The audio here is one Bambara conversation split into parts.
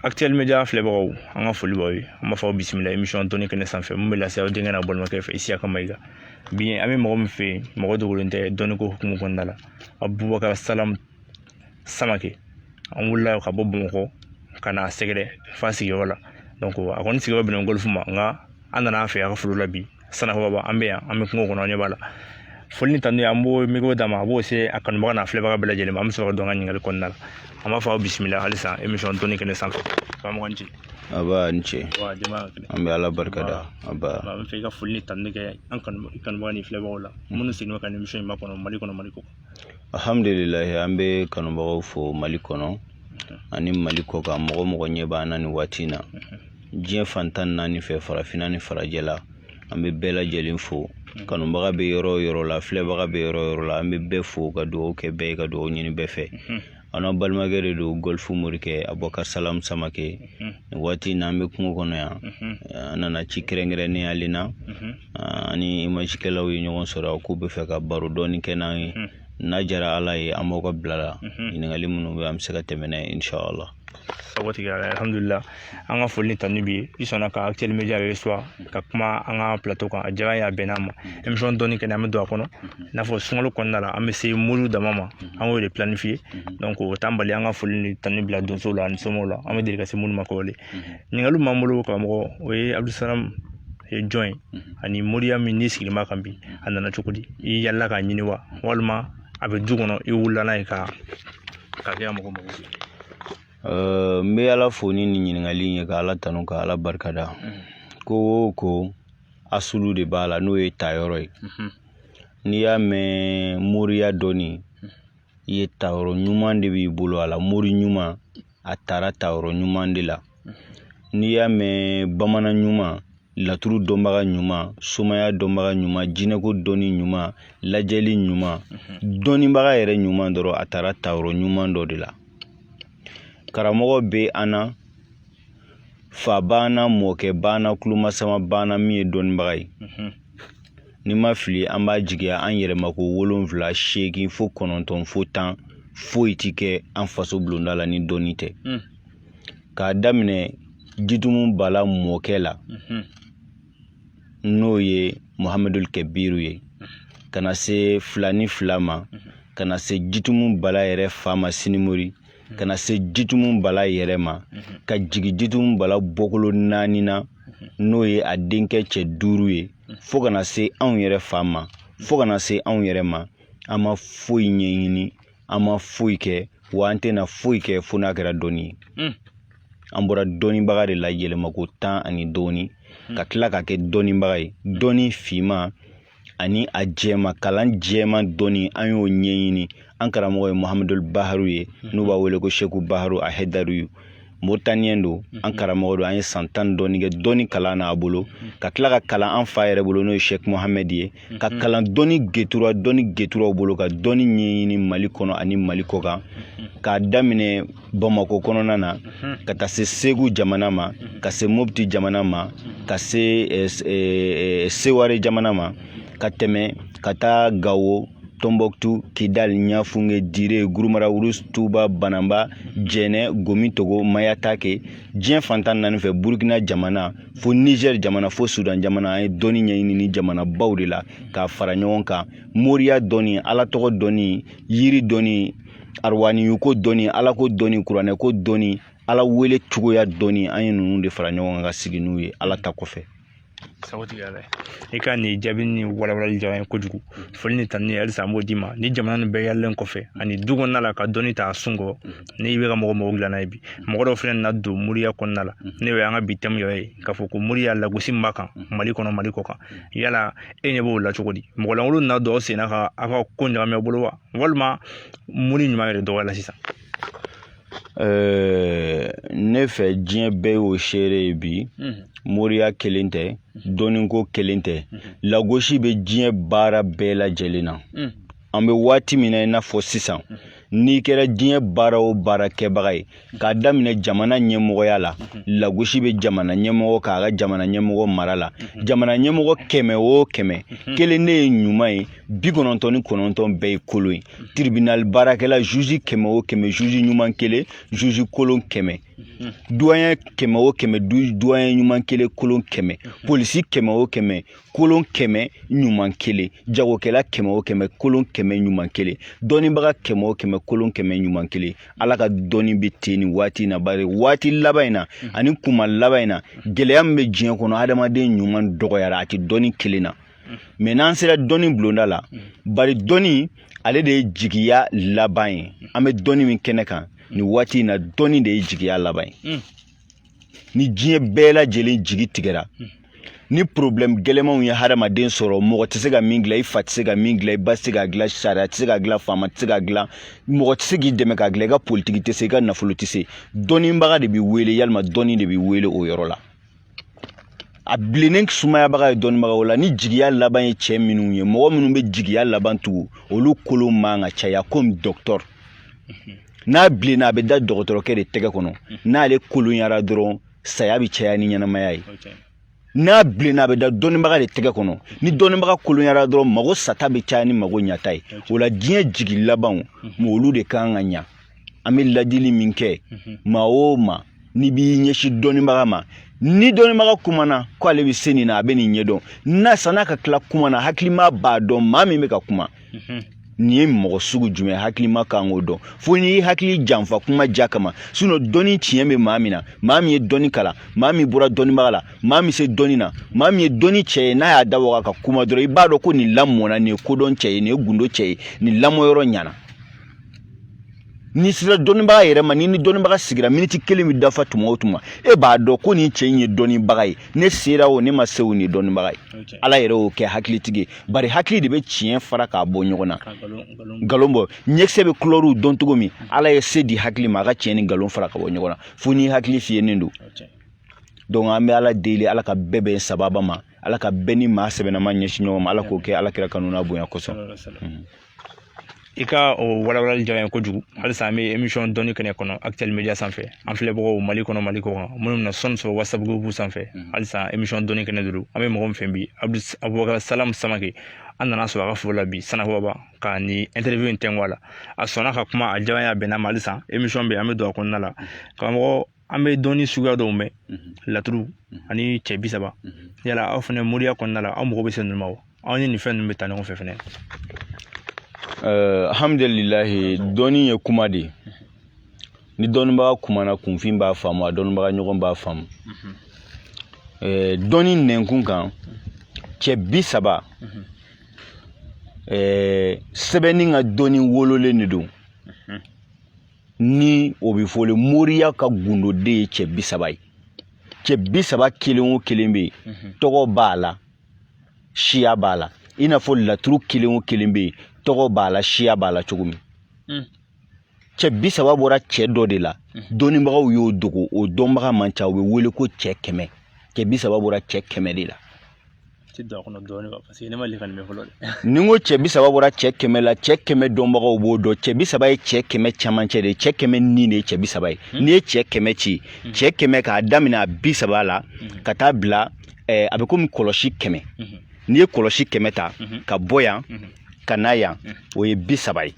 Actuel Media filɛbagaw an ka foli b'aw ye an b'a fɔ bisimila émission dɔnni kɛnɛ sanfɛ mun bɛ lase aw denkɛ n'a balimakɛ fɛ Isiyaka Mayiga bi an bɛ mɔgɔ min fɛ yen mɔgɔ dogolen tɛ dɔnni ko hukumu kɔnɔna la Abubakar Salam Samake an wulila ka bɔ Bamakɔ ka na Sɛgɛrɛ f'a sigiyɔrɔ la donc a kɔni sigiyɔrɔ bɛnnen Golf ma nka an nana an fɛ a ka foli la bi Sanakɔrɔba an bɛ yan an bɛ kungo kɔnɔ an ɲɛ b'a la foli ni tanu an b'o micro d'a ma a b'o se a kanubaga n'a filɛbaga bɛɛ lajɛlen ma an bɛ sɔrɔ ka don an ka ɲininkali kɔnɔna la an b'a fɔ aw bisimila halisa émission dɔnni kɛnɛ sanfɛ karamɔgɔ ni ce aba ni ce wa jama kɛnɛ an bɛ ala barikada aba an bɛ fɛ i ka foli ni tanu kɛ an kanubaga ni filɛbagaw la minnu sigilen bɛ ka émission in makɔnɔ Mali kɔnɔ Mali kɔ alhamdulillah an bɛ kanubagaw fo Mali kɔnɔ ani Mali kɔ kan mɔgɔ mɔgɔ ɲɛ b'an na ni waati in na diɲɛ fantan naani fɛ farafinna ni farajɛ la an bɛ bɛɛ lajɛlen fo kanubaga bɛ yɔrɔ o yɔrɔ la filɛbaga bɛ yɔrɔ o yɔrɔ la an bɛ bɛɛ fo ka dugawu kɛ bɛɛ ye ka dugawu ɲini bɛɛ fɛ an balimakɛ de don Golf Morikɛ Abubakar Salam Samake ni waati in na an bɛ kungo kɔnɔ yan an nana ci kɛrɛnkɛrɛnnen ale na ani imagekɛlaw ye ɲɔgɔn sɔrɔ k'u bɛ fɛ ka baro dɔɔni kɛ n'an ye n'a jara ala ye an b'aw ka bila la ɲininkali minnu bɛ an bɛ se ka tɛmɛ n'a ye inshallah sabati alhamdulillah an ka foli ni tanu bi i sɔnna ka Actuel Media reçoit ka kuma an ka plateau kan a diyara an ye a bɛnna ma émission dɔnni kɛnɛ an bɛ don a kɔnɔ i n'a fɔ sunkalo kɔnɔna la an bɛ se moriw dama ma an y'o de planifié donc o t'an bali an ka foli ni tanu bila donsow la ani somɔgɔw la an bɛ deli ka se minnu ma kɔrɔlen ɲininkaliw m'an bolo karamɔgɔ o ye Abdulsalam ye jɔn ye ani moriya min n'i sigilen b'a kan bi a nana cogo di i yalala k'a ɲini wa walima a bɛ du kɔnɔ i wulila n'a ye ka kɛ mɔgɔ mago n bɛ ala fo ni ɲininkali ye ka ala tanu ka ala barikada ko o ko asulu de b'a la n'o ye tayɔrɔ ye n'i y'a mɛn moriya dɔnni i ye tayɔrɔ ɲuman de b'i bolo a la mori ɲuman a taara tayɔrɔ ɲuman de la n'i y'a mɛn bamanan ɲuman laturu dɔnbaga ɲuman somaya dɔnbaga ɲuman jinɛko dɔnni ɲuman lajɛli ɲuman dɔnnibaga yɛrɛ ɲuman dɔrɔn a taara tayɔrɔ ɲuman dɔ de la karamɔgɔ bɛ an na fa b'an na mɔkɛ b'an na kulomasama b'an na min ye dɔnnibaga ye ni ma fili an b'a jigiya an yɛrɛ ma ko 7 8 fo 9 fo 10 foyi ti kɛ an faso bulonda la ni dɔnni tɛ k'a daminɛ jitumu bala mɔkɛ la n'o ye Muhamadul Kabiru ye kana se filani fila ma kana se jitumu bala yɛrɛ fa ma Sinimori kana se jitumu bala yɛrɛ ma ka jigi jitumu bala bɔkolo 4 na n'o ye a denkɛ cɛ 5 ye fo kana se anw yɛrɛ fa ma fo kana se anw yɛrɛ ma an ma foyi ɲɛɲini an ma foyi kɛ wa an tɛna foyi kɛ fo n'a kɛra dɔnni ye an bɔra dɔnnibaga de la yɛlɛma ko 10 ani dɔɔni ka tila ka kɛ dɔnnibaga ye dɔnni finma ani a jɛma kalan jɛma dɔnni an y'o ɲɛɲini an karamɔgɔ ye Muhamadul Baharu ye n'u b'a wele ko Sheku Baharu a Hedaru Mauritanienne don an karamɔgɔ don an ye san 10 dɔnni kɛ dɔnni kalan n'a bolo ka tila ka kalan an fa yɛrɛ bolo n'o ye Sheikh Mohamed ye ka kalan dɔnni geturaw bolo ka dɔnni ɲɛɲini Mali kɔnɔ ani Mali kɔ kan k'a daminɛ Bamako kɔnɔna na ka taa se Segu jamana ma ka se Mopti jamana ma ka se Seware jamana ma ka tɛmɛ ka taa Gawo Tombouctou, Kidal, Niafunge, Dire, Gurumara, Urus, Touba, Banamba, Djene, Gomi, Togo, Mayatake, diɲɛ fantan naani fɛ Burkina jamana fo Niger jamana fo Sudan jamana an ye dɔnni ɲɛɲini ni jamana baw de la k'a fara ɲɔgɔn kan moriya dɔnni ala tɔgɔ dɔnni yiri dɔnni arwaniyuko dɔnni alako dɔnni kuranɛko dɔnni ala wele cogoya dɔnni an ye ninnu de fara ɲɔgɔn kan ka sigi n'u ye ala ta kɔfɛ sabati ala i ka nin jaabi ni walawalali diyara n ye kojugu foli ni tanu halisa an b'o d'i ma ni jamana nin bɛɛ yalen kɔfɛ ani du kɔnɔna la ka dɔnni ta a sun kɔ n'i bɛ ka mɔgɔ dilan n'a ye bi mɔgɔ dɔw fana nana don moriya kɔnɔna la ne y'o an ka bi thème yɛrɛ ye k'a fɔ ko moriya lagosi min b'a kan Mali kɔnɔ Mali kɔ kan yala e ɲɛ b'o la cogo di mɔgɔ lankolon nana don aw sen na ka aw ka ko ɲagami aw bolo wa walima mori ɲuman yɛrɛ dɔgɔya la sisan ne fɛ diɲɛ bɛɛ y'o seere ye bi moriya kelen tɛ dɔnniko kelen tɛ lagosi bɛ diɲɛ baara bɛɛ lajɛlen na an bɛ waati min na i n'a fɔ sisan n'i kɛra diɲɛ baara o baara kɛbaga ye k'a daminɛ jamana ɲɛmɔgɔya la lagosi bɛ jamana ɲɛmɔgɔ k'a ka jamana ɲɛmɔgɔ mara la jamana ɲɛmɔgɔ 100 o 100 kelen de ye ɲuman ye 99 bɛɛ ye kolon ye tribunal baarakɛla juge 100 o 100 juge ɲuman kelen juge kolon 100 doyen kɛmɛ o kɛmɛ doyen ɲuman kelen kolon kɛmɛ polisi kɛmɛ o kɛmɛ kolon kɛmɛ ɲuman kelen jagokɛla kɛmɛ o kɛmɛ kolon kɛmɛ ɲuman kelen dɔnnibaga kɛmɛ o kɛmɛ kolon kɛmɛ ɲuman kelen ala ka dɔnni bɛ ten nin waati in na bari waati laban in na ani kuma laban in na gɛlɛya min bɛ diɲɛ kɔnɔ adamaden ɲuman dɔgɔyara a tɛ dɔnni kelen na mɛ n'an sera dɔnni bulonda la bari dɔnni ale de ye jigiya laban ye an bɛ dɔnni min kɛnɛ kan ni waati in na dɔnni de ye jigiya laban ye ni diɲɛ bɛɛ lajɛlen jigi tigɛra ni problème gɛlɛmanw ye hadamaden sɔrɔ mɔgɔ tɛ se ka min dilan i fa tɛ se ka min dilan i ba tɛ se ka dilan sariya tɛ se ka dilan faama tɛ se ka dilan mɔgɔ tɛ se k'i dɛmɛ ka dilan i ka politiki tɛ se i ka nafolo tɛ se dɔnnibaga de b'i wele yalima dɔnni de b'i wele o yɔrɔ la a bilennen sumayabaga ye dɔnnibaga o la ni jigiya laban ye cɛ minnu ye mɔgɔ minnu bɛ jigiya laban tugu olu kolon man ka caya comme docteur n'a bilenna a bɛ da dɔgɔtɔrɔkɛ de tɛgɛ kɔnɔ n'ale kolonyara dɔrɔn saya bɛ caya ni ɲɛnamaya ye n'a bilenna a bɛ da dɔnnibaga de tɛgɛ kɔnɔ ni dɔnnibaga kolonyara dɔrɔn mago sata bɛ caya ni mago ɲata ye o la diɲɛ jigi labanw mɛ olu de kan ka ɲa an bɛ ladili min kɛ maa o maa n'i b'i ɲɛsin dɔnnibaga ma ni dɔnnibaga kumana ko ale bɛ se nin na a bɛ nin ɲɛdɔn n'a san'a ka tila kuma na hakilima b'a dɔn maa min bɛ ka kuma nin ye mɔgɔ sugu jumɛn hakilima kan k'o dɔn fo n'i ye hakili janfa kuma ja kama dɔnni tiɲɛ bɛ maa min na maa min ye dɔnni kalan maa min bɔra dɔnnibaga la maa min se dɔnni na maa min ye dɔnni cɛ ye n'a y'a da waga ka kuma dɔrɔn i b'a dɔn ko nin lamɔna nin ye kodɔn cɛ ye nin ye gundo cɛ ye nin lamɔyɔrɔ ɲana ni sera dɔnnibaga yɛrɛ ma ni dɔnnibaga sigira miniti kelen bɛ dafa tuma o tuma e b'a dɔn ko nin cɛ in ye dɔnnibaga ye ne sera o ne ma se o nin ye dɔnnibaga ye ala yɛrɛ y'o kɛ hakilitigi ye bari hakili de bɛ tiɲɛ fara k'a bɔ ɲɔgɔn na nkalon bɔ ɲɛkisɛ bɛ kulɔriw dɔn cogo min ala ye se di hakili ma a ka tiɲɛ ni nkalon fara ka bɔ ɲɔgɔn na fo ni hakili fiyɛnen don donc an bɛ ala deli ala ka bɛɛ bɛn sababa ma ala ka bɛɛ ni maa sɛbɛnnama ɲɛsin ɲɔgɔn ma ala k'o kɛ ala kira kanu n'a bonya kosɔn i ka o walawalali diyara n ye kojugu halisa an bɛ émission dɔnni kɛnɛ kɔnɔ Actuel Media sanfɛ an filɛbagaw Mali kɔnɔ Mali kɔ kan minnu bɛna sɔnni sɔrɔ WhatsApp groupe sanfɛ halisa émission dɔnni kɛnɛ de don an bɛ mɔgɔ min fɛ bi Abubakar Salam Samake an nana sɔrɔ a ka foro la bi Sanaba baba ka ni interview in tɛnku a la a sɔnna ka kuma a diyara n ye a bɛnna ma halisa émission bɛ an bɛ don a kɔnɔna la karamɔgɔ an bɛ dɔnni suguya dɔw mɛn laturu ani cɛ 30 yala aw fana moriya kɔnɔna la aw mago bɛ se ninnu ma aw ni nin fɛn ninnu bɛ taa ɲɔgɔn fɛ fɛnɛ alhamdulilahi dɔnni ye kuma de ni dɔnnibaga kumana kunfin b'a faamu a dɔnnibaga ɲɔgɔn b'a faamu dɔnni nɛnkun kan cɛ 30 sɛbɛnni ka dɔnni wololen de don ni o bɛ fɔle moriya ka gundoden ye cɛ 30 ye cɛ 30 kelen o kelen bɛ yen tɔgɔ b'a la siya b'a la i n'a fɔ laturu kelen o kelen bɛ yen tɔgɔ b'a la siya b'a la cogo min cɛ 30 bɔra cɛ dɔ de la dɔnnibagaw y'o dogo o dɔnbaga man ca u bɛ wele ko cɛ 100 cɛ 30 bɔra cɛ 100 de la ni n ko cɛ 30 bɔra cɛ 100 la cɛ 100 dɔnbagaw b'o dɔn cɛ 30 ye cɛ 100 camancɛ de ye cɛ 100 ni de ye cɛ 30 ye n'i ye cɛ 100 ci cɛ 100 k'a daminɛ a 30 la ka taa bila a bɛ komi kɔlɔsi 100 n'i ye kɔlɔsi 100 ta ka bɔ yan ka na yan o ye 30 ye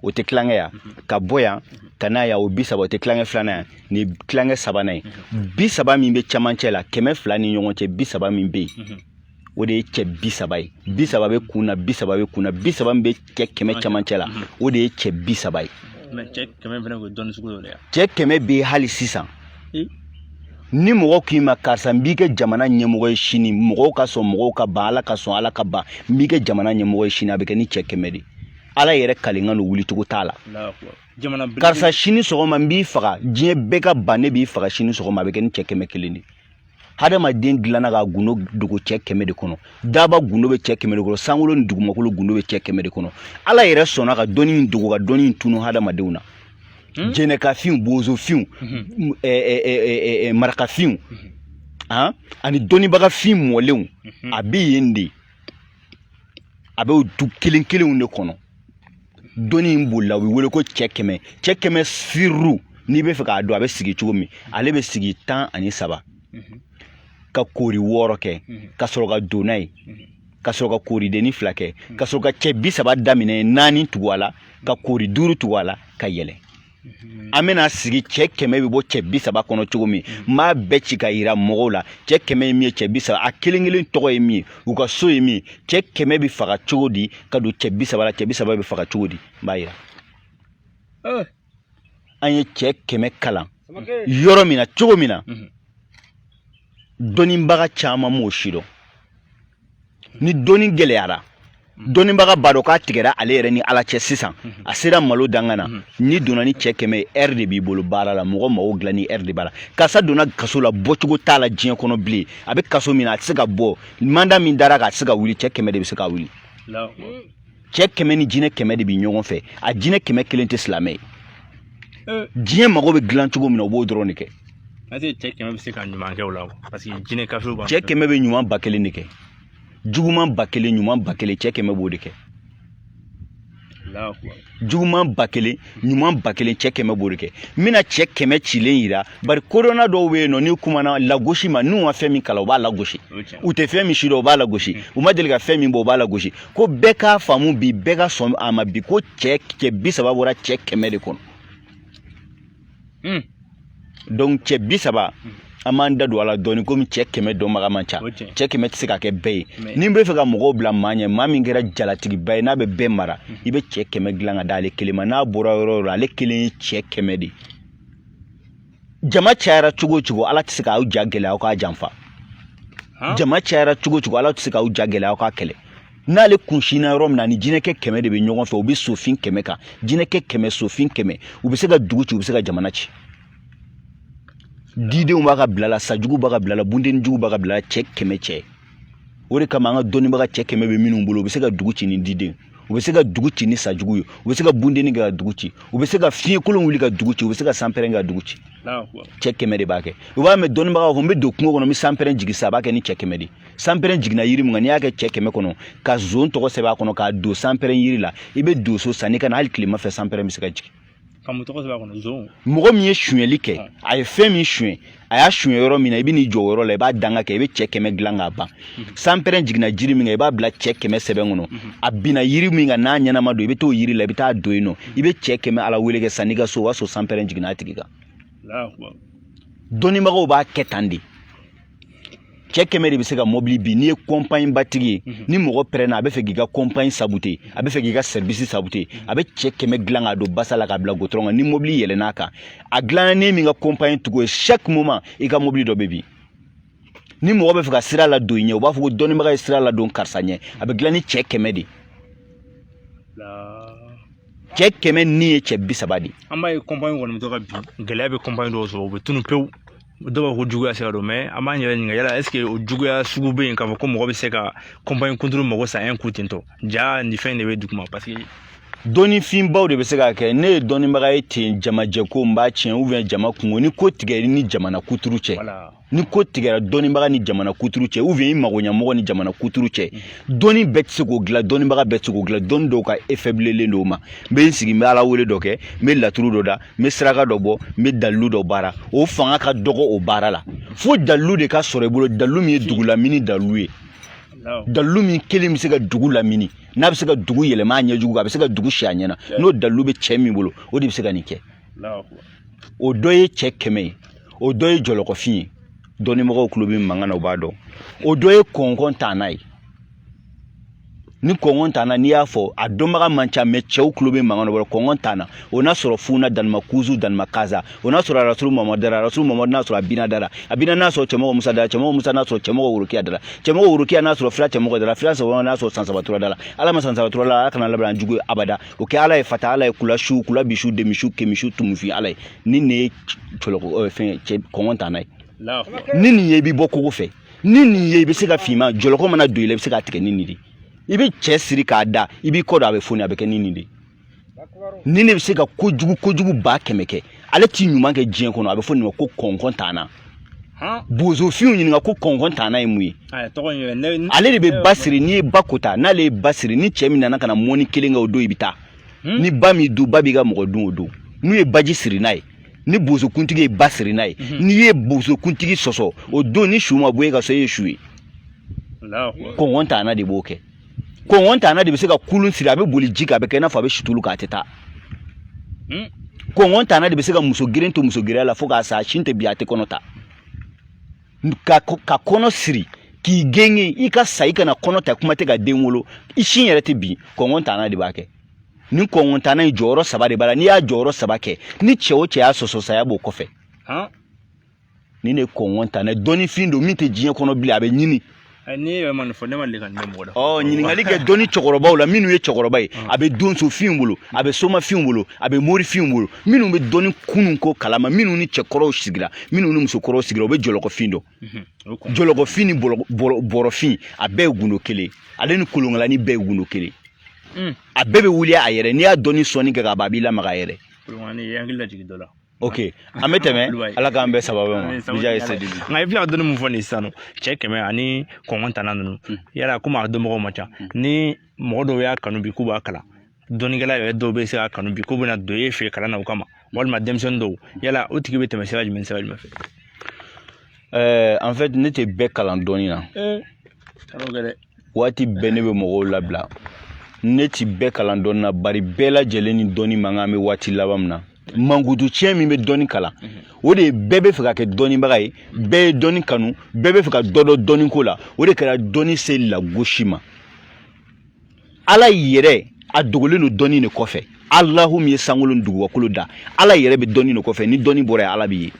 o tɛ tilankɛ yan ka bɔ yan ka na yan o 30 o tɛ tilankɛ filanan yan ni tilankɛ sabanan ye 30 min bɛ camancɛ la 200 ni ɲɔgɔn cɛ 30 min bɛ yen o de ye cɛ 30 ye 30 bɛ kun na 30 bɛ kun na 30 min bɛ cɛ 100 camancɛ la o de ye cɛ 30 ye cɛ 100 bɛ hali sisan ni mɔgɔ k'i ma karisa n b'i kɛ jamana ɲɛmɔgɔ ye sini mɔgɔw ka sɔn mɔgɔw ka ban ala ka sɔn ala ka ban n b'i kɛ jamana ɲɛmɔgɔ ye sini a bɛ kɛ ni cɛ 100 de ala yɛrɛ kalenkan don wulicogo t'a la karisa sini sɔgɔma n b'i faga diɲɛ bɛɛ ka ban ne b'i faga sini sɔgɔma a bɛ kɛ ni cɛ 100 de hadamaden dilanna ka gundo dogo cɛ 100 de kɔnɔ daba gundo bɛ cɛ 100 de kɔnɔ sankolo ni dugumakolo gundo bɛ cɛ 100 de kɔnɔ ala yɛrɛ sɔnna ka dɔnni in dogo ka dɔnni in tunu hadamadenw na jɛnɛkafinw bozofinw marakafinw ani dɔnnibagafin mɔlenw a bɛ yen de a bɛ du kelen kelenw de kɔnɔ dɔnni in bolila u bɛ wele ko cɛ 100 cɛ 100 sirru n'i bɛ fɛ k'a dɔn a bɛ sigi cogo min ale bɛ sigi 13 ka koori 6 kɛ ka sɔrɔ ka don n'a ye ka sɔrɔ ka kooridenni 2 kɛ ka sɔrɔ ka cɛ 30 daminɛ 4 tugu a la ka koori 5 tugu a la ka yɛlɛ an bɛna sigi cɛ 100 bɛ bɔ cɛ 30 kɔnɔ cogo min maa bɛɛ ci ka yira mɔgɔw la cɛ 100 ye min ye cɛ 30 a kelen kelen tɔgɔ ye min ye u ka so ye min cɛ 100 bɛ faga cogo di ka don cɛ 30 la cɛ 30 bɛ faga cogo di n b'a yira an ye cɛ 100 kalan yɔrɔ min na cogo min na dɔnnibaga caman m'o si dɔn ni dɔnni gɛlɛyara dɔnnibaga b'a dɔn k'a tigɛra ale yɛrɛ ni ala cɛ sisan a sera malo danga na ni donna ni cɛ 100 heure de b'i bolo baara la mɔgɔ mago dilan ni heure de b'a la karisa donna kaso la bɔcogo t'a la diɲɛ kɔnɔ bilen a bɛ kaso min na a tɛ se ka bɔ manda min dara k'a tɛ se ka wuli cɛ 100 de bɛ se ka wuli cɛ 100 ni jinɛ 100 de bɛ ɲɔgɔn fɛ a jinɛ 100 kelen tɛ silamɛ ye diɲɛ mago bɛ dilan cogo min na o b'o dɔrɔn de kɛ cɛ 100 bɛ se ka ɲuman kɛ o la parce que jinɛ kafiriw b'a cɛ 100 bɛ ɲuman 1000 de kɛ juguman 1000 ɲuman 1000 cɛ 100 b'o de kɛ juguman 1000 ɲuman 1000 cɛ 100 b'o de kɛ n bɛna cɛ 100 cilen yira bari kodɔnna dɔw bɛ yen nɔ n'u kumana lagosi ma n'u ma fɛn min kalan u b'a lagosi u tɛ fɛn min si dɔn u b'a lagosi u ma deli ka fɛn min bɔ u b'a lagosi ko bɛɛ k'a faamu bi bɛɛ ka sɔn a ma bi ko cɛ 30 bɔra cɛ 100 de kɔnɔ donc cɛ 30 an m'an da don a la dɔɔni komi cɛ 100 dɔnbaga man ca cɛ 100 tɛ se ka kɛ bɛɛ ye ni n bɛ fɛ ka mɔgɔw bila maa ɲɛ maa min kɛra jalatigiba ye n'a bɛ bɛɛ mara i bɛ cɛ 100 dilan ka d'ale kelen ma n'a bɔra yɔrɔ o yɔrɔ ale kelen ye cɛ 100 de jama cayara cogo o cogo ala tɛ se k'aw ja gɛlɛya aw k'a janfa jama cayara cogo o cogo ala tɛ se k'aw ja gɛlɛya aw k'a kɛlɛ n'ale kunsinna yɔrɔ min na ni jinɛkɛ 100 de bɛ ɲɔgɔn fɛ u bɛ sofin 100 kan jinɛkɛ 100 sofin 100 u bɛ se ka dugu ci u bɛ se ka jamana ci didenw b'a ka bila la sajugu b'a ka bila la bundenjugu b'a ka bila la cɛ 100 cɛ o de kama an ka dɔnnibaga cɛ 100 bɛ minnu bolo u bɛ se ka dugu ci ni diden u bɛ se ka dugu ci ni sajugu ye u bɛ se ka bundenni kɛ ka dugu ci u bɛ se ka fiɲɛ kolon wuli ka dugu ci u bɛ se ka sanpɛrɛn ka dugu ci cɛ 100 de b'a kɛ u b'a mɛn dɔnnibaga ko n bɛ don kungo kɔnɔ n bɛ sanpɛrɛn jigi sa a b'a kɛ ni cɛ 100 de sanpɛrɛn jiginna yiri min kan n'i y'a kɛ cɛ 100 kɔnɔ ka zon tɔgɔ sɛbɛn a kɔnɔ k'a don sanpɛrɛn yiri la i bɛ don so sanni ka na hali tilema fɛ sanpɛrɛn bɛ se ka jigin mɔgɔ min ye suyɛnli kɛ a ye fɛn min suyɛn a y'a suyɛn yɔrɔ min na i bɛ n'i jɔ yɔrɔ la i b'a danga kɛ i bɛ cɛ 100 dilan k'a ban sanpɛrɛn jiginna jiri min kan i b'a bila cɛ 100 sɛbɛn kɔnɔ a binna yiri min kan n'a ɲɛnama don i bɛ t'o yiri la i bɛ taa don yen nɔ i bɛ cɛ 100 ala wele kɛ sanni ka so o b'a sɔrɔ sanpɛrɛn jiginna a tigi kan dɔnnibagaw b'a kɛ tan de cɛ 100 de bɛ se ka mobili bi n'i ye compagnie batigi ye ni mɔgɔ pɛrɛnna a bɛ fɛ k'i ka compagnie sabute a bɛ fɛ k'i ka service sabute a bɛ cɛ 100 dilan k'a don basa la k'a bila gotɔrɔn kan ni mobili yɛlɛn'a kan a dilannen min ka compagnie tugu ye chaque moment i ka mobili dɔ bɛ bin ni mɔgɔ bɛ fɛ ka sira ladon i ɲɛ u b'a fɔ ko dɔnnibaga ye sira ladon karisa ɲɛ a bɛ dilan ni cɛ 100 de cɛ 100 ni ye cɛ 30 de an b'a ye compagnie kɔni bɛ to ka bin gɛlɛya bɛ compagnie dɔw sɔrɔ u bɛ tunun pewu dɔw b'a fɔ ko juguya sera don mais an b'an yɛrɛ ɲininka yala est ce que o juguya sugu bɛ yen k'a fɔ ko mɔgɔ bɛ se ka compagnie kunturu mago sa un coup tentɔ ja nin fɛn de bɛ duguma parce que dɔnnifinbaw de bɛ se k'a kɛ ne ye dɔnnibaga ye ten jamajɛko n b'a tiɲɛ ou bien jama kungo ni ko tigɛra ni jamana kuturu cɛ ni ko tigɛra dɔnnibaga ni jamana kuturu cɛ ou bien i magoɲɛmɔgɔ ni jamana kuturu cɛ dɔnni bɛɛ tɛ se k'o dilan dɔnnibaga bɛɛ tɛ se k'o dilan dɔnni dɔw ka effaiblir don o ma n bɛ n sigi n bɛ ala wele dɔ kɛ n bɛ laturu dɔ da n bɛ saraka dɔ bɔ n bɛ dalilu dɔ baara o fanga ka dɔgɔ o baara la fo dalilu de ka sɔrɔ i bolo dalilu min ye dugulamini dalilu ye dalilu min kelen bɛ se ka dugu lamini n'a bɛ se ka dugu yɛlɛma a ɲɛjugu a bɛ se ka dugu si a ɲɛna n'o dalilu bɛ cɛ min bolo o de bɛ se ka nin kɛ o dɔ ye cɛ 100 ye o dɔ ye jɔlɔkɔfin ye dɔnnibagaw tulo bɛ mankan na u b'a dɔn o dɔ ye kɔnkɔn tanna ye ni kɔngɔn tanna n'i y'a fɔ a dɔnbaga man ca mais cɛw tulo bɛ mankan na kɔngɔn tanna o n'a sɔrɔ funa danima kuzu danima kaza o n'a sɔrɔ rasulu mamadu dara rasulu mamadu n'a sɔrɔ a bina dara a bina n'a sɔrɔ cɛmɔgɔ musa dara cɛmɔgɔ musa n'a sɔrɔ cɛmɔgɔ worokiya dara cɛmɔgɔ worokiya n'a sɔrɔ fila cɛmɔgɔ dara fila saba n'a sɔrɔ sansaba tura dara ala ma sansaba tura la ala kana laban jugu abada o kɛ ala ye fata ala ye kula bisu demisu kemisu tumufi ala ye ni ne ye fɛn cɛ kɔngɔn tanna ye ni nin ye i bɛ bɔ kogo fɛ ni nin ye i bɛ se ka finma jɔlɔkɔ mana don i la i bɛ se ka tigɛ ni nin de i bɛ cɛ siri k'a da i b'i kɔ don a bɛ foni a bɛ kɛ ni nin de ni ne bɛ se ka kojugu 100 kɛ ale t'i ɲuman kɛ diɲɛ kɔnɔ a bɛ fɔ nin ma ko kɔnkɔn tanna bozofinw ɲininka ko kɔnkɔn tanna ye mun ye ale de bɛ ba siri n'i ye ba kota n'ale ye ba siri ni cɛ min nana ka na mɔni kelen kɛ o don i bɛ taa ni ba min dun ba b'i ka mɔgɔ dun o don n'u ye baji siri n'a ye ni bozokuntigi ye ba siri n'a ye n'i ye bozokuntigi sɔsɔ o don ni su ma bɔ e ka so e ye su ye kɔnkɔn tanna de b'o kɛ. Kɔngɔn tanna de bɛ se ka kulun siri a bɛ boli ji kan a bɛ kɛ i n'a fɔ a bɛ situlu k'a tɛ taa kɔngɔ tana de bɛ se ka muso girin to muso giriya la fo k'a sa sin tɛ bi a tɛ kɔnɔ ta ka kɔnɔ siri k'i genge i ka sa i kana kɔnɔ ta kuma tɛ ka den wolo i sin yɛrɛ tɛ bi kɔngɔ tana de b'a kɛ ni kɔngɔ tana in jɔyɔrɔ 3 de b'a la n'i y'a jɔyɔrɔ 3 kɛ ni cɛ o cɛ y'a sɔsɔ saya b'o kɔfɛ ni ne kɔngɔ tana dɔnnifin don min tɛ diɲɛ kɔnɔ bilen a bɛ ɲini ni yɛrɛ ma nin fɔ ne ma deli ka nin mɛn mɔgɔ la ɲininkali kɛ dɔnni cɛkɔrɔbaw la minnu ye cɛkɔrɔba ye a bɛ donsofinw bolo a bɛ somafinw bolo a bɛ morifinw bolo minnu bɛ dɔnni kunun ko kalama minnu ni cɛkɔrɔw sigira minnu ni musokɔrɔw sigira o bɛ jɔlɔkɔfin dɔn jɔlɔkɔfin ni bɔrɔfin a bɛɛ ye gundo kelen ale ni kolonkalani bɛɛ ye gundo kelen a bɛɛ bɛ wuli a yɛrɛ n'i y'a dɔnni sɔnni kɛ k'a b'i lamaga a yɛrɛ kolonkalani ye hakili lajigin dɔ la ok an bɛ tɛmɛ ala k'an bɛɛ sababu ma bija ye sedi nka i filɛ ka dɔnni mun fɔ nin sisan cɛ 100 ani kɔngɔ tana ninnu yala komi a dɔnbagaw ma ca ni mɔgɔ dɔw y'a kanu bi k'u b'a kalan dɔnnikɛla yɛrɛ dɔw bɛ se k'a kanu bi k'u bɛna don e fɛ kalan na o kama walima denmisɛnnin dɔw yala o tigi bɛ tɛmɛ sira jumɛn fɛ en fait ne tɛ bɛɛ kalan dɔnni na waati bɛɛ ne bɛ mɔgɔw labila ne tɛ bɛɛ kalan dɔnni na bari bɛɛ lajɛlen ni dɔnni mankan bɛ waati laban min na mankutu tiɲɛ min bɛ dɔnni kalan o de bɛɛ bɛ fɛ ka kɛ dɔnnibaga ye bɛɛ ye dɔnni kanu bɛɛ bɛ fɛ ka dɔ dɔn dɔnni ko la o de kɛra dɔnni se lagosi ma ala yɛrɛ a dogolen don dɔnni de kɔfɛ alahu min ye sankolo dugukolo da ala yɛrɛ bɛ dɔnni de kɔfɛ ni dɔnni bɔra yen ala bɛ ye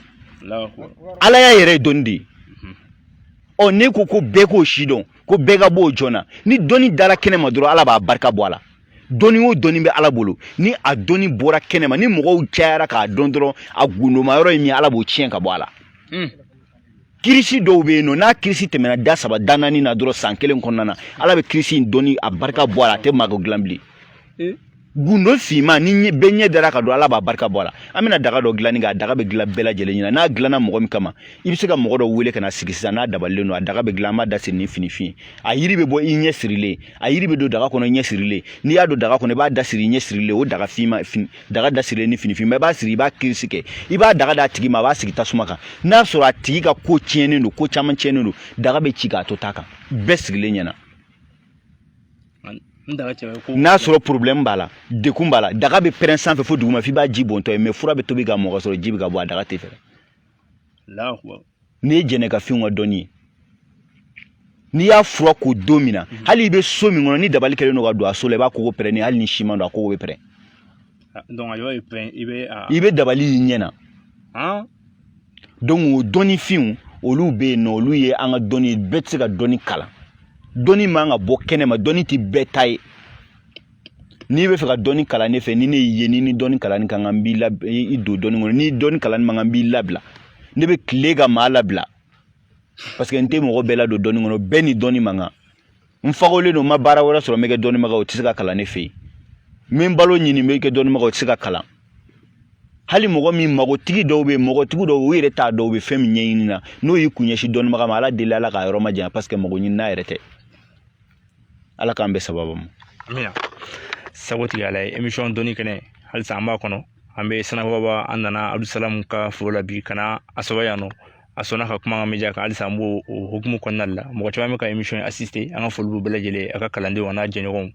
ala y'a yɛrɛ ye dɔnni de ye ne ko bɛɛ k'o si dɔn ko bɛɛ ka bɔ o joona ni dɔnni dara kɛnɛ ma dɔrɔn ala b'a barika bɔ a la dɔnni o dɔnni bɛ ala bolo ni a dɔnni bɔra kɛnɛ ma ni mɔgɔw cayara k'a dɔn dɔrɔn a gundoma yɔrɔ ye min ala b'o tiɲɛ ka bɔ a la kirisi dɔw bɛ yen nɔ n'a kirisi tɛmɛna da 3 da 4 na dɔrɔn san 1 kɔnɔna na ala bɛ kirisi in dɔnni a barika bɔ a la a tɛ maa ko dilan bilen gundo finma ni bɛɛ ɲɛ dara ka don ala b'a barika bɔ a la an bɛna daga dɔ dilanni kɛ a daga bɛ dilan bɛɛ lajɛlen ɲɛna n'a dilanna mɔgɔ min kama i bɛ se ka mɔgɔ dɔ wele ka na sigi sisan n'a dabalilen don a daga bɛ dilan an b'a da siri ni finifin a yiri bɛ bɔ i ɲɛ sirilen a yiri bɛ don daga kɔnɔ i ɲɛ sirilen n'i y'a don daga kɔnɔ i b'a da siri i ɲɛ sirilen o daga finma daga da sirilen ni finifin mais i b'a siri i b'a kirisi kɛ i b'a daga d'a tigi ma a b'a sigi tasuma kan n'a sɔrɔ a tigi ka ko tiɲɛnen don ko caman tiɲɛnen don daga bɛ ci k'a to ta kan bɛɛ sigilen ɲɛna n'a sɔrɔ problème b'a la dekun b'a la daga bɛ pɛrɛn sanfɛ fo duguma f'i b'a ji bɔntɔ ye mais fura bɛ tobi ka mɔgɔ sɔrɔ ji bɛ ka bɔ a daga tɛ fɛ n'i ye jɛnɛ ka finw ka dɔnni ye n'i y'a fura ko don min na hali i bɛ so min kɔnɔ ni dabali kɛlen don ka don a so la i b'a kogo pɛrɛn hali ni siman don a kogo bɛ pɛrɛn i bɛ dabali y'i ɲɛ na donc o dɔnni finw olu bɛ yen nɔ olu ye an ka dɔnni bɛɛ tɛ se ka dɔnni kalan dɔnni man ka bɔ kɛnɛ ma dɔnni tɛ bɛɛ ta ye n'i bɛ fɛ ka dɔnni kalan ne fɛ ni ne y'i ye ni dɔnni kalan kan n b'i i don dɔnni kɔnɔ ni dɔnni kalan man kan n b'i labila ne bɛ tile ka maa labila parce que n tɛ mɔgɔ bɛɛ ladon dɔnni kɔnɔ bɛɛ ni dɔnni man kan n fagolen don n ma baara wɛrɛ sɔrɔ n bɛ kɛ dɔnnibaga o tɛ se ka kalan ne fɛ yen n bɛ n balo ɲini n bɛ kɛ dɔnnibaga o tɛ se ka kalan hali mɔgɔ min magotigi dɔw bɛ yen mɔgɔtigi dɔw u yɛrɛ t'a dɔn u bɛ fɛn min ɲɛɲini na n'o y'i kun ɲɛsin dɔnnibaga ma ala deli ala ka yɔrɔ ma janya parce que mago ɲinina yɛrɛ tɛ ala k'an bɛ sababu ma amina sago tigɛ ala ye émission dɔnni kɛnɛ halisa an b'a kɔnɔ an bɛ sanababa an nana abdusalamu ka foro la bi kana a sɔrɔ yan nɔ a sɔnna ka kuma an ka media kan halisa an b'o hukumu kɔnɔna de la mɔgɔ caman bɛ ka émission assister an ka foli b'u bɛɛ lajɛlen a ka kalandenw a n'a jɛɲɔgɔnw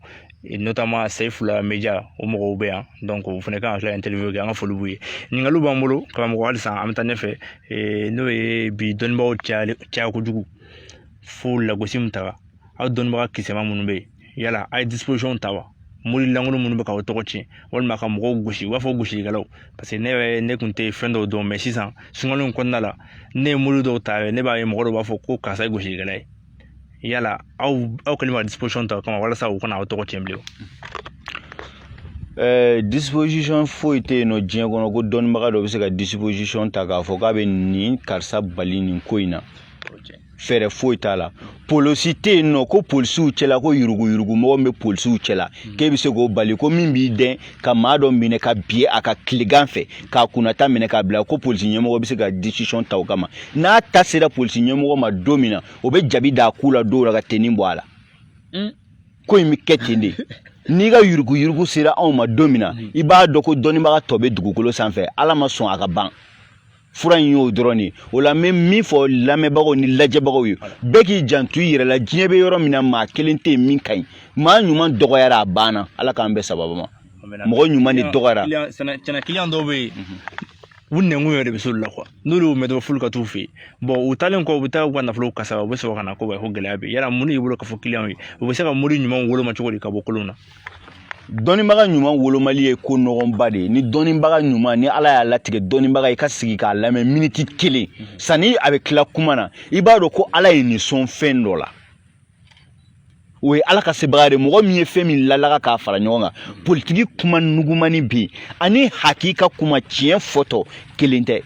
notamment Seyfula media o mɔgɔw bɛ yan donc o fana kan ka tila interview kɛ an ka foli b'u ye ɲininkaliw b'an bolo karamɔgɔ halisa an bɛ taa ɲɛfɛ n'o ye bi dɔnnibagaw caya kojugu fo lagosi min taga aw dɔnnibaga kisɛma minnu bɛ yen yala a ye disposition ta wa mori lankolon minnu bɛ ka o tɔgɔ tiɲɛ walima ka mɔgɔw gosi u b'a fɔ gosilikɛlaw parce que ne kun tɛ fɛn dɔw dɔn mais sisan sunkalo in kɔnɔna la ne ye mori dɔw ta ne b'a ye mɔgɔ dɔw b'a fɔ ko karisa ye gosilikɛla ye yala aw kɛlen bɛ ka disposition ta o kama walasa u kana aw tɔgɔ tiɲɛ bilen disposition foyi tɛ yen nɔ diɲɛ kɔnɔ ko dɔnnibaga dɔ bɛ se ka disposition ta k'a fɔ k'a bɛ nin karisa bali nin ko in na fɛrɛ foyi t'a la polisi tɛ yen nɔ ko polisiw cɛla ko yurugu mɔgɔ min bɛ polisiw cɛla k'e bɛ se k'o bali ko min b'i dɛn ka maa dɔ minɛ ka biye a ka tilegan fɛ k'a kunnata minɛ k'a bila ko polisi ɲɛmɔgɔ bɛ se ka décision ta o kama n'a ta sera polisi ɲɛmɔgɔ ma don min na o bɛ jabi d'a ku la dɔw la ka tenni bɔ a la ko in bɛ kɛ ten de n'i ka yurugu sera anw ma don min na i b'a dɔn ko dɔnnibaga tɔ bɛ dugukolo sanfɛ ala ma sɔn a ka ban fura in y'o dɔrɔn de o la n bɛ min fɔ lamɛnbagaw ni lajɛbagaw ye bɛɛ k'i janto i yɛrɛ la diɲɛ bɛ yɔrɔ min na maa kelen tɛ yen min ka ɲi maa ɲuman dɔgɔyara a banna ala k'an bɛɛ sababu ma mɔgɔ ɲuman de dɔgɔyara tiɲɛna client dɔw bɛ yen u nɛngun yɛrɛ de bɛ s'olu la n'olu y'o mɛn dɔrɔn f'olu ka t'u fɛ yen u taalen kɔ u bɛ taa u ka nafolo kasa u bɛ sɔrɔ ka na ko ko gɛlɛya bɛ yen yala mun de y'i bolo ka fɔ client ye u bɛ se ka mori ɲuman woloma cogo di ka bɔ kolon na dɔnnibaga ɲuman wolomali ye ko nɔgɔnba de ye ni dɔnnibaga ɲuman ni ala y'a latigɛ dɔnnibaga i ka sigi k'a lamɛn miniti 1 sanni a bɛ tila kuma na i b'a dɔn ko ala ye nin sɔn fɛn dɔ la o ye ala ka sebaga de mɔgɔ min ye fɛn min lalaga k'a fara ɲɔgɔn kan politiki kuma nugumani bɛ yen ani hakika kuma tiɲɛ fɔtɔ kelen tɛ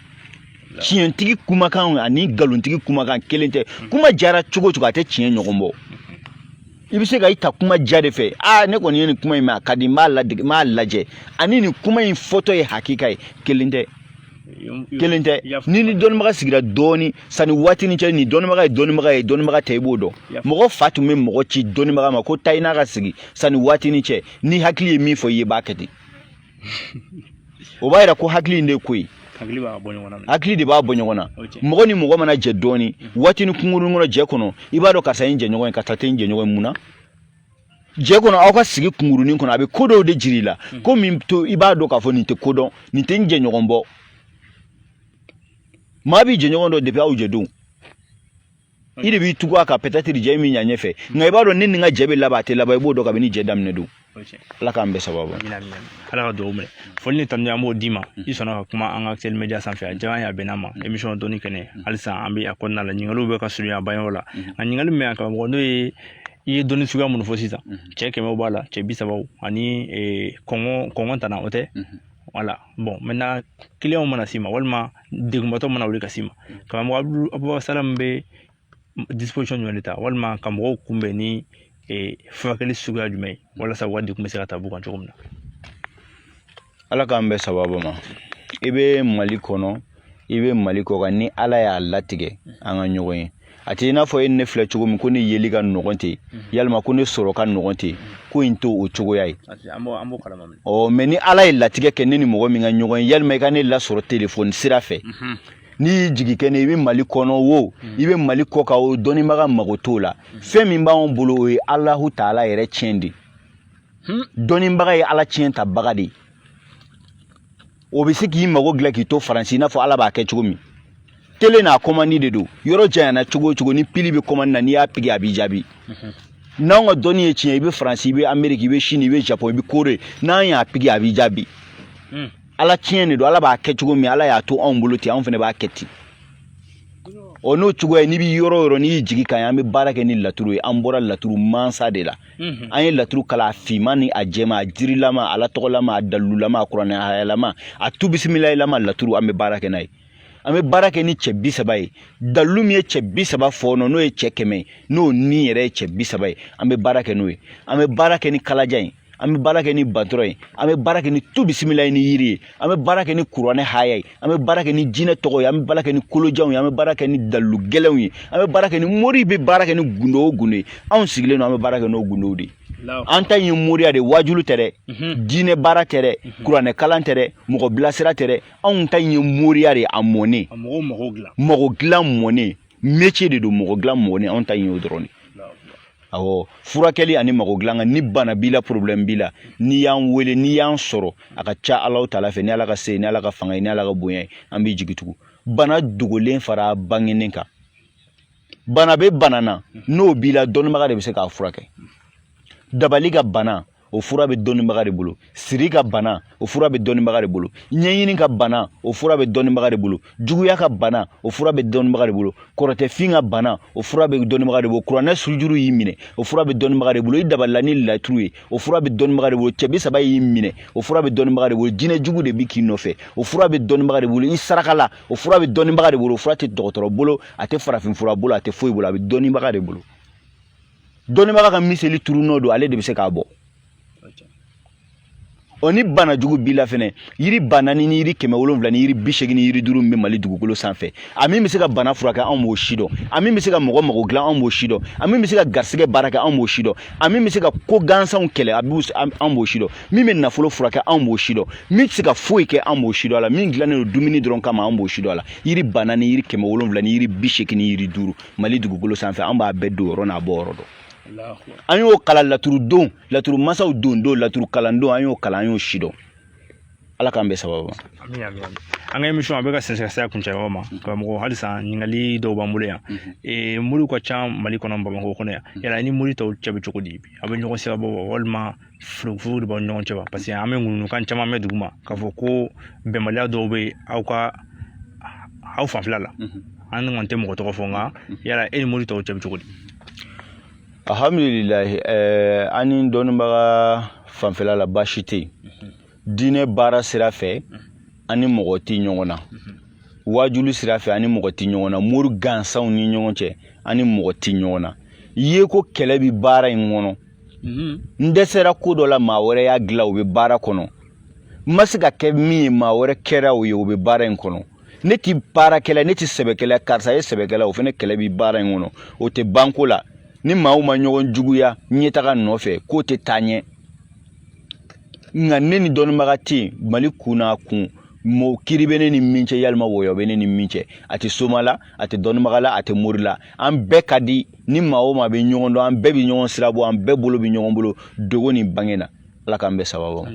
tiɲɛtigi kumakan ani nkalonitigi kumakan kelen tɛ kuma jara cogo o cogo a tɛ tiɲɛ ɲɔgɔn bɔ i bɛ se ka i ta kuma ja de fɛ ne kɔni ye nin kuma in mɛn a ka di n b'a lajɛ ani nin kuma in fɔtɔ ye hakika ye kelen tɛ ni dɔnnibaga sigira dɔɔni sani waati ni cɛ ni dɔnnibaga ye dɔnnibaga tɛ i b'o dɔn mɔgɔ fa tun bɛ mɔgɔ ci dɔnnibaga ma ko taa i n'a ka sigi sani waati ni cɛ ni hakili ye min fɔ i ye b'a kɛ ten o b'a yira ko hakili in de ye ko ye hakili de b'a bɔ ɲɔgɔn na mɔgɔ ni mɔgɔ mana jɛ dɔɔni waati ni kunkurun kɔnɔ jɛ kɔnɔ i b'a dɔn karisa ye n jɛɲɔgɔn ye karisa tɛ n jɛɲɔgɔn ye mun na jɛ kɔnɔ aw ka sigi kunkurunin kɔnɔ a bɛ ko dɔw de jira i la ko min to i b'a dɔn k'a fɔ nin tɛ ko dɔn nin tɛ n jɛɲɔgɔn bɔ maa b'i jɛɲɔgɔn dɔ depuis aw jɛdon i de b'i tugu a kan peut-être jɛ min ɲa ɲɛfɛ nka i b'a dɔn ne ni n ka jɛ bɛ laban a tɛ laban i b'o dɔn kabini jɛ daminɛ don ala k'an bɛɛ sababu ala ka dugawu minɛ foli ni tanuya an b'o d'i ma i sɔnna ka kuma an ka Actuel Media sanfɛ a diya an ye a bɛnn'a ma émission dɔnni kɛnɛ halisa an bɛ a kɔnɔna la ɲininkaliw bɛ ka surunya a bangew la a ɲininkali min bɛ yan karamɔgɔ n'o ye i ye dɔnni suguya minnu fɔ sisan cɛ 100 b'a la cɛ 30 ani kɔngɔ tana o tɛ voilà bon maintenant client mana s'i ma walima degunbatɔ mana wuli ka s'i ma karamɔgɔ Abubakar Salam bɛ disposition jumɛn de ta walima ka mɔgɔw kunbɛn ni furakɛli suguya jumɛn ye walasa u ka degun bɛ se ka taa b'u kan cogo min na ala k'an bɛɛ sababu ma i bɛ Mali kɔnɔ i bɛ Mali kɔ kan ni ala y'a latigɛ an ka ɲɔgɔn ye a tɛ i n'a fɔ e ne filɛ cogo min ko ne yeli ka nɔgɔn ten yalima ko ne sɔrɔ ka nɔgɔn ten ko in to o cogoya ye mais ni ala ye latigɛ kɛ ne ni mɔgɔ min ka ɲɔgɔn ye yalima i ka ne lasɔrɔ telefɔni sira fɛ n'i y'i jigi kɛ ne i bɛ Mali kɔnɔ wo i bɛ Mali kɔ kan o dɔnnibaga mago t'o la fɛn min b'anw bolo o ye Alahu Taala yɛrɛ tiɲɛ de dɔnnibaga ye ala tiɲɛ ta baga de o bɛ se k'i mago dilan k'i to Faransi i n'a fɔ ala b'a kɛ cogo min télé n'a commande de don yɔrɔ janyana cogo o cogo ni pili bɛ commande na n'i y'a pigi a b'i jaabi n'anw ka dɔnni ye tiɲɛ i bɛ Faransi i bɛ Amérique i bɛ Chine i bɛ Japon i bɛ Corée n'an y'a pigi a b'i jaabi ala tiɲɛ de don ala b'a kɛ cogo min ala y'a to anw bolo ten anw fana b'a kɛ ten n'o cogoya n'i bɛ yɔrɔ o yɔrɔ n'i y'i jigi kan an bɛ baara kɛ ni laturu ye an bɔra laturu mansa de la an ye laturu kala a finman ni a jɛma a jirilama ala tɔgɔlama a dalulama a kuranɛhayalama a tu bisimilahilama laturu an bɛ baara kɛ n'a ye an bɛ baara kɛ ni cɛ 30 ye dalu min ye cɛ 30 fɔ n'o ye cɛ 100 n'o ni yɛrɛ ye cɛ 30 ye an bɛ baara kɛ n'o ye an bɛ baara kɛ ni kalajan ye an bɛ baara kɛ ni batɔrɔ ye an bɛ baara kɛ ni tu bisimilayi ni yiri ye an bɛ baara kɛ ni kuranɛ haya ye an bɛ baara kɛ ni jinɛ tɔgɔ ye an bɛ baara kɛ ni kolojanw ye an bɛ baara kɛ ni dalu gɛlɛnw ye an bɛ baara kɛ ni mori bɛ baara kɛ ni gundo o gundo ye anw sigilen don an bɛ baara kɛ n'o gundow de an ta ye moriya de wajulu tɛ dɛ diinɛ baara tɛ dɛ kuranɛ kalan tɛ dɛ mɔgɔ bilasira tɛ dɛ anw ta ye moriya de a mɔnen mɔgɔ dilan mɔnen métier de don mɔgɔ dilan mɔnen anw ta ye o dɔrɔn de awɔ furakɛli ani mago dilan ni bana b'i la problème b'i la n'i y'an wele n'i y'an sɔrɔ a ka ca Alahu Taala fɛ ni ala ka se ni ala ka fanga ye ni ala ka bonya ye an b'i jigi tugu bana dogolen fara bangenen kan bana bɛ bana na n'o b'i la dɔnnibaga de bɛ se k'a furakɛ dabali ka bana o fura bɛ dɔnnibaga de bolo siri ka bana o fura bɛ dɔnnibaga de bolo ɲɛɲini ka bana o fura bɛ dɔnnibaga de bolo juguya ka bana o fura bɛ dɔnnibaga de bolo kɔrɔtɛfin ka bana o fura bɛ dɔnnibaga de bolo kuranɛ sujuru y'i minɛ o fura bɛ dɔnnibaga de bolo i dabalila ni laturu ye o fura bɛ dɔnnibaga de bolo cɛ 30 y'i minɛ o fura bɛ dɔnnibaga de bolo jinɛ jugu de bɛ k'i nɔfɛ o fura bɛ dɔnnibaga de bolo i sarakala o fura bɛ dɔnnibaga de bolo o fura tɛ dɔgɔtɔrɔ bolo a tɛ farafin fura bolo a tɛ foyi bolo a bɛ dɔnnibaga de bolo dɔnnibaga ka miseli turu n'o don ale de bɛ se k'a bɔ ni bana jugu b'i la fɛnɛ yiri bana ni yiri 700 ni yiri 80 ni yiri 5 min bɛ Mali dugukolo sanfɛ a min bɛ se ka bana furakɛ anw b'o si dɔn a min bɛ se ka mɔgɔ mago dilan anw b'o si dɔn a min bɛ se ka garisɛgɛ baara kɛ anw b'o si dɔn a min bɛ se ka ko gansanw kɛlɛ anw b'o si dɔn min bɛ nafolo furakɛ anw b'o si dɔn min tɛ se ka foyi kɛ anw b'o si dɔn a la min dilannen don dumuni dɔrɔn kama anw b'o si dɔn a la yiri bana ni yiri 700 ni yiri 80 ni yiri 5 Mali dugukolo sanfɛ anw b'a bɛɛ don yɔrɔ n'a bɔ yɔrɔ dɔn an y'o kalan laturu don laturu masaw don laturu kalan don an y'o kalan an y'o si dɔn ala k'an bɛ sababu amin amin an ka émission a bɛ ka sɛnsɛn ka se a kuncɛyɔrɔ ma ka mɔgɔ halisa ɲininkali dɔw b'an bolo yan moriw ka ca mali kɔnɔ bamakɔ kɔnɔ yan yala ni mori tɔw cɛ bɛ cogo di a bɛ ɲɔgɔn sira bɔ walima furugufurugu de b'aw ni ɲɔgɔn cɛ wa parce que an bɛ ŋununukan caman mɛn dugu ma k'a fɔ ko bɛnbaliya dɔw bɛ aw fanfɛla la an kɔni tɛ mɔgɔ tɔgɔ fɔ nka yala e ni mori tɔw cɛ bɛ cogo di alhamdulilahi an ni dɔnnibaga fanfɛla la baasi tɛ yen diinɛ baara sira fɛ ani mɔgɔ tɛ ɲɔgɔn na wajulu sira fɛ ani mɔgɔ tɛ ɲɔgɔn na mori gansanw ni ɲɔgɔn cɛ ani mɔgɔ tɛ ɲɔgɔn na ye ko kɛlɛ bɛ baara in kɔnɔ n dɛsɛra ko dɔ la maa wɛrɛ y'a dilan o bɛ baara kɔnɔ n ma se ka kɛ min ye maa wɛrɛ kɛra o ye o bɛ baara in kɔnɔ ne ti baarakɛla ne ti sɛbɛkɛla karisa ye sɛbɛkɛla o fana kɛlɛ bɛ baara in kɔnɔ o tɛ banko la ni maaw ma ɲɔgɔn juguya ɲɛtaga nɔfɛ k'o tɛ taa ɲɛ nka ne ni dɔnnibaga tɛ yen mali kun n'a kun kiri bɛ ne ni min cɛ yalima wɔyɔ bɛ ne ni min cɛ a tɛ soma la a tɛ dɔnnibaga la a tɛ mori la an bɛɛ ka di ni maa o maa bɛ ɲɔgɔn dɔn an bɛɛ bɛ ɲɔgɔn sira bɔ an bɛɛ bolo bɛ ɲɔgɔn bolo dogo ni bange na ala k'an bɛɛ sababu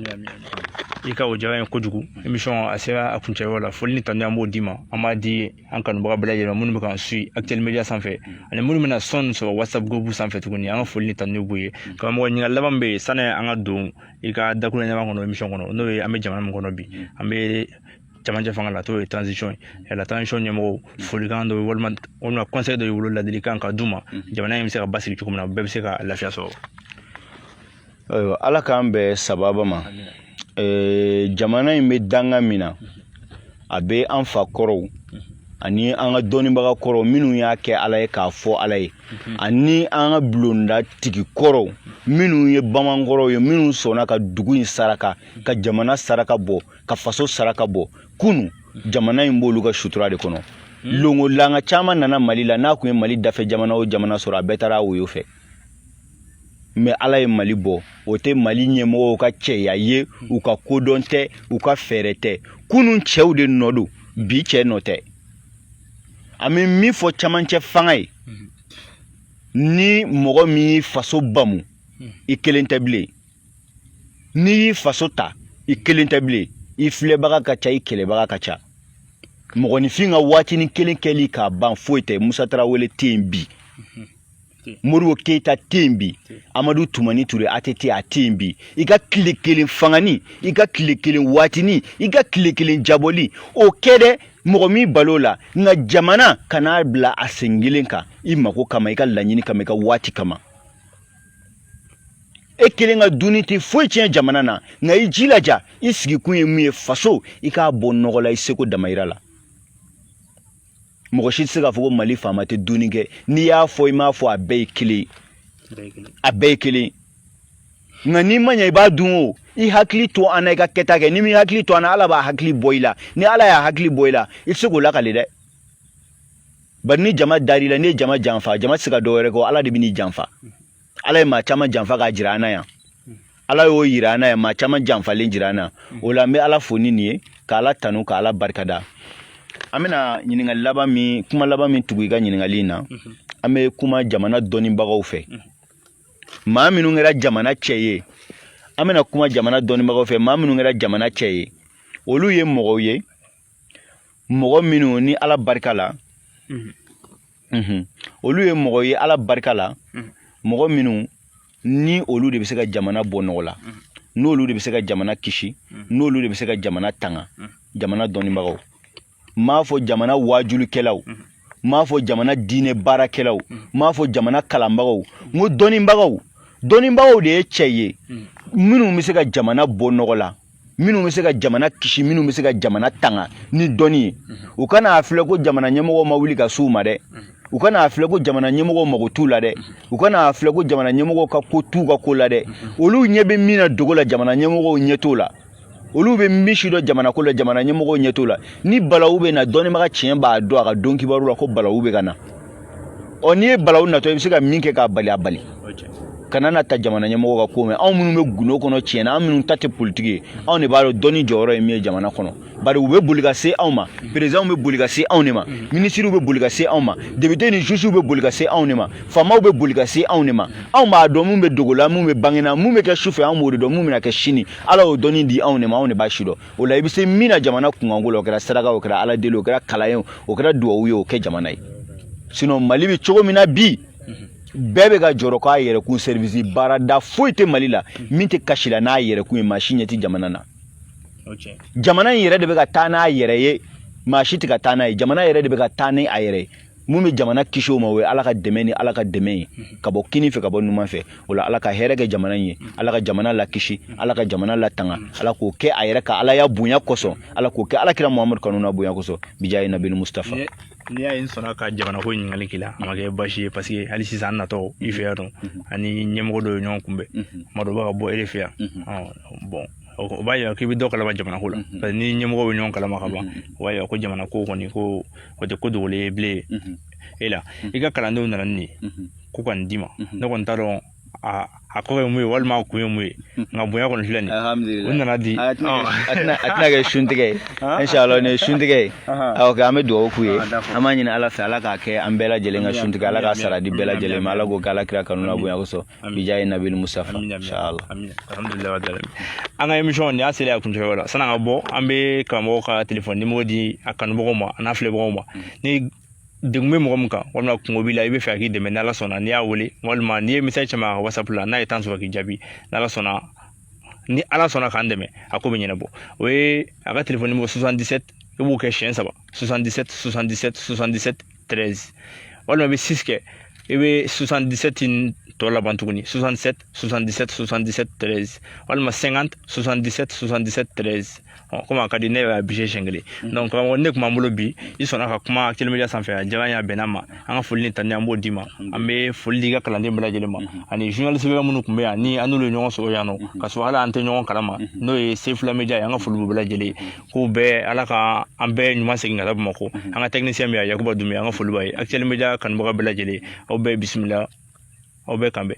i ka o diyara n ye kojugu émission a sera a kuncɛyɔrɔ la foli ni tanu an b'o d'i ma an b'a di an kanubaga bɛɛ lajɛlen minnu bɛ k'an suit Actuel Media sanfɛ ani minnu bɛna sɔn sɔrɔ WhatsApp groupe sanfɛ tuguni an ka foli ni tanu b'u ye karamɔgɔ ɲininkali laban bɛ yen sani an ka don i ka dakuruɲɛ laban kɔnɔ émission kɔnɔ n'o ye an bɛ jamana min kɔnɔ bi an bɛ camancɛ fanga la t'o ye transition ye yala transition ɲɛmɔgɔw folikan dɔ ye walima conseil dɔ ye wolo ladilikan ka d'u ma jamana in bɛ se ka basigi cogo min na bɛɛ bɛ se ka lafiya sɔrɔ ayiwa ala k'an bɛɛ sababa ma jamana in bɛ danga min na a bɛ an fa kɔrɔw ani an ka dɔnnibaga kɔrɔw minnu y'a kɛ ala ye k'a fɔ ala ye ani an ka bulonda tigi kɔrɔw minnu ye bamankɔrɔw ye minnu sɔnna ka dugu in saraka ka jamana saraka bɔ ka faso saraka bɔ kunu jamana in b'olu ka sutura de kɔnɔ longolanga caman nana mali la n'a kun ye mali dafɛ jamana o jamana sɔrɔ a bɛɛ taara woyo fɛ mais ala ye mali bɔ o tɛ mali ɲɛmɔgɔw ka cɛya ye u ka kodɔn tɛ u ka fɛɛrɛ tɛ kunun cɛw de nɔ don bi cɛ nɔ tɛ an bɛ min fɔ camancɛ fanga ye ni mɔgɔ min y'i faso bamu i kelen tɛ bilen n'i y'i faso ta i kelen tɛ bilen i filɛbaga ka ca i kɛlɛbaga ka ca mɔgɔninfin ka waatinin kelen kɛli k'a ban foyi tɛ musa tarawele tɛ yen bi Moribo Keita tɛ yen bi Amadu Tumani Ture ATT a tɛ yen bi i ka tile kelen fangani i ka tile kelen waatini i ka tile kelen jabɔli o kɛ dɛ mɔgɔ min balo la nka jamana kana bila a sen kelen kan i mako kama i ka laɲini kama i ka waati kama e kelen ka dunni tɛ foyi tiɲɛ jamana na nka i jilaja i sigikun ye mun ye faso i k'a bɔ nɔgɔ la i seko damayira la mɔgɔ si tɛ se k'a fɔ ko mali faama tɛ dunni kɛ n'i y'a fɔ i m'a fɔ a bɛɛ ye kelen a bɛɛ ye kelen nka n'i ma ɲɛ i b'a dun o i hakili to an na i ka kɛta kɛ ni min hakili to an na ala b'a hakili bɔ i la ni ala y'a hakili bɔ i la i tɛ se k'o lakale dɛ bari ni jama dar'i la n'i ye jama janfa jama tɛ se ka dɔ wɛrɛ kɛ ala de bɛ n'i janfa ala ye maa caman janfa k'a jira an na yan ala y'o yira an na yan maa caman janfalen jira an na o la an bɛ ala fo ni nin ye k'ala tanu k'ala barikada an bɛna ɲininkali laban min kuma laban min tugu i ka ɲininkali in na an bɛ kuma jamana dɔnnibagaw fɛ maa minnu kɛra jamana cɛ ye an bɛna kuma jamana dɔnnibagaw fɛ maa minnu kɛra jamana cɛ ye olu ye mɔgɔw ye mɔgɔ minnu ni ala barika la olu ye mɔgɔ ye ala barika la mɔgɔ minnu ni olu de bɛ se ka jamana bɔ nɔgɔ la n'olu de bɛ se ka jamana kisi n'olu de bɛ se ka jamana tanga jamana dɔnnibagaw m'a fɔ jamana wajulikɛlaw m'a fɔ jamana diinɛ baarakɛlaw m'a fɔ jamana kalanbagaw n ko dɔnnibagaw de ye cɛ ye minnu bɛ se ka jamana bɔ nɔgɔ la minnu bɛ se ka jamana kisi minnu bɛ se ka jamana tanga ni dɔnni ye u kana a filɛ ko jamana ɲɛmɔgɔw ma wuli ka s'u ma dɛ u kana a filɛ ko jamana ɲɛmɔgɔw mago t'u la dɛ u kana a filɛ ko jamana ɲɛmɔgɔw ka ko t'u ka ko la dɛ olu ɲɛ bɛ min na dogo la jamana ɲɛmɔgɔw ɲɛ t'o la olu bɛ min si dɔ jamana ko la jamana ɲɛmɔgɔw ɲɛ t'o la ni balawu bɛ na dɔnnibaga tiɲɛ b'a dɔn a ka dɔn kibaru la ko balawu bɛ ka na ɔ n'i ye balawu natɔ i bɛ se ka min kɛ k'a bali a bali kana na ta jamana ɲɛmɔgɔ ka ko mɛn anw minnu bɛ gundo kɔnɔ tiɲɛna an minnu ta tɛ politiki ye anw de b'a dɔn dɔnni jɔyɔrɔ ye min ye jamana kɔnɔ bari u bɛ boli ka se anw ma perezanw bɛ boli ka se anw de ma minisiriw bɛ boli ka se anw ma député ni juges bɛ boli ka se anw de ma faamaw bɛ boli ka se anw de ma anw b'a dɔn mun bɛ dogo la mun bɛ bangena mun bɛ kɛ sufɛ anw b'o de dɔn mun bɛna kɛ sini ala y'o dɔnni di anw de ma anw de b'a si dɔn o la i bɛ se min na jamana kunkanko la o kɛra saraka o kɛra ala deli o kɛra kalan ye o kɛra duwawu ye o kɛ jamana ye sinon mali bɛ cogo min na bi bɛɛ bɛ ka jɔrɔ k'a yɛrɛkun service baarada foyi tɛ mali la min tɛ kasi la n'a yɛrɛkun ye maa si ɲɛ tɛ jamana na jamana in yɛrɛ de bɛ ka taa n'a yɛrɛ ye maa si tɛ ka taa n'a ye jamana yɛrɛ de bɛ ka taa ni a yɛrɛ ye mun bɛ jamana kisi o ma o ye ala ka dɛmɛ ni ala ka dɛmɛ ye ka bɔ kini fɛ ka bɔ numan fɛ o la ala ka hɛrɛ kɛ jamana in ye ala ka jamana lakisi ala ka jamana latanga ala k'o kɛ a yɛrɛ ka ala ya bonya kosɔn ala k'o kɛ alakira muhamadu kanu na bonya kosɔn bijayi nabili mustafa n'i y'a ye n sɔnna ka jamana ko ɲininkali k'i la a ma kɛ baasi ye parce que hali sisan an natɔ i fɛ yan nɔ ani ɲɛmɔgɔ dɔw ye ɲɔgɔn kunbɛn tuma dɔw b'a ka bɔ e de fɛ yan bon o b'a yira k'i bɛ dɔ kalama jamana ko la parce que ni ɲɛmɔgɔ bɛ ɲɔgɔn kalama ka ban o b'a yira ko jamana ko kɔni ko o tɛ ko dogolen ye bilen e la i ka kalandenw nana nin ye ko ka nin d'i ma ne kɔni t'a dɔn a kɔ ye mun ye walima a kun ye mun ye nka bonya kɔni filɛ nin ye o nana di a tɛna kɛ suntigɛ ye inshallah nin ye suntigɛ ye ok an bɛ dugawu k'u ye an b'a ɲini ala fɛ ala k'a kɛ an bɛɛ lajɛlen ka suntigɛ ala k'a sara di bɛɛ lajɛlen ma ala k'o kɛ ala kira kanu na bonya kosɔn bijayi nabili musafa inshallah alhamdulilayi an ka émission nin y'a selen a kuncɛ la san'an ka bɔ an bɛ karamɔgɔ ka téléphone numéro di a kanubagaw ma a n'a filɛbagaw ma ni degun bɛ mɔgɔ min kan walima kungo b'i la i bɛ fɛ a k'i dɛmɛ n'ala sɔnna n'i y'a wele walima n'i ye message caman ka whatsapp la n'a ye temps sɔrɔ k'i jaabi n'ala sɔnna ni ala sɔnna k'an dɛmɛ a ko bɛ ɲɛnabɔ o ye a ka téléphone numéro 77 i b'o kɛ siɲɛ 3 77 77 77 13 walima i bɛ 6 kɛ i bɛ 77 tɔ laban tuguni 67 77 77 13 walima 50 77 77 13 komi a ka di ne yɛrɛ bise siɲɛ kelen donc karamɔgɔ ne tun b'an bolo bi i sɔnna ka kuma telemedia sanfɛ a diyara n ye a bɛnna ma an ka foli ni tani an b'o d'i ma an bɛ foli di i ka kalanden bɛɛ lajɛlen ma ani journaliste bɛɛ minnu tun bɛ yan ni an n'olu ye ɲɔgɔn sɔrɔ yan nɔ ka sɔrɔ hali an tɛ ɲɔgɔn kalama n'o ye Sefula Media ye an ka foli b'u bɛɛ lajɛlen k'u bɛɛ ala ka an bɛɛ ɲuman segin ka taa Bamakɔ an ka technicien bɛ yan Yakuba Dunbiya an ka foli b'a ye Actuel Media kanubaga bɛɛ lajɛlen aw bɛɛ bisimila aw bɛɛ kan bɛn